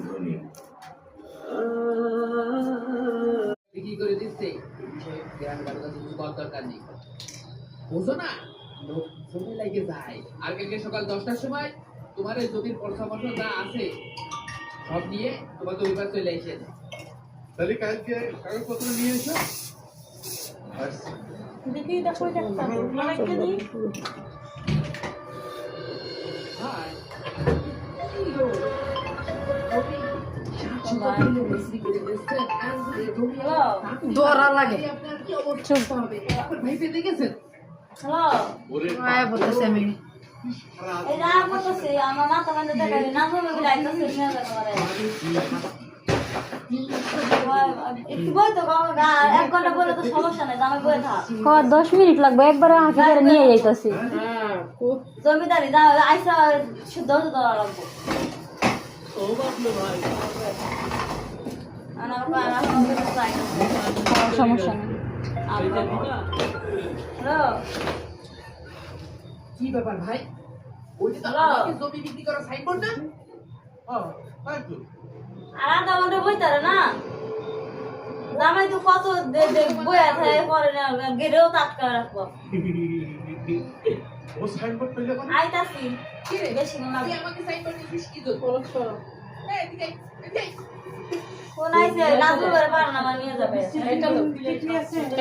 ধ্বনি কি করে দিচ্ছে গ্রাম বাড়িতে কিছু করার দরকার নেই বুঝো না লোক জমি লাগে যায় আর কালকে সকাল 10টার সময় তোমার এই জমির পরামর্শ যা আছে সব নিয়ে তোমার জমিবার চলে এসে তাহলে কালকে কাগজপত্র নিয়ে এসো দেখি দেখো একটা মানে একটা দিই হ্যাঁ দৌড়া লাগে চুপ ভাই পেতে গেছেন হ্যালো বলতেছি আমি এই না বলতেছি আমার মাথা মানে দেখা না বলে লাইতেছে নিয়ে যাবে একটু বই তো গা 1 ঘন্টা বলে তো সমস্যা নাই আমি বই থাক 10 মিনিট লাগবে একবারে হাঁকি করে নিয়ে যাইতাছি জমিদারি যা আইসা শুদ্ধ দেওয়া লাগবে সমস্যা নেই হ্যালো কি ব্যাপার ভাই ওই যে আমাকে জমি বিক্রি করা সাইনবোর্ড না হ্যাঁ তাই তো আর আধা ঘন্টা বইতারে না জামাই তো কত বইয়া থাকে পরে না গেলেও টাটকা রাখবো ও সাইনবোর্ড পেলে আইতাছি কি রে বেশি না তুই আমাকে সাইনবোর্ড দিছিস কি দোষ এই এদিকে কোন আইছে নাজু করে পার না নিয়ে যাবে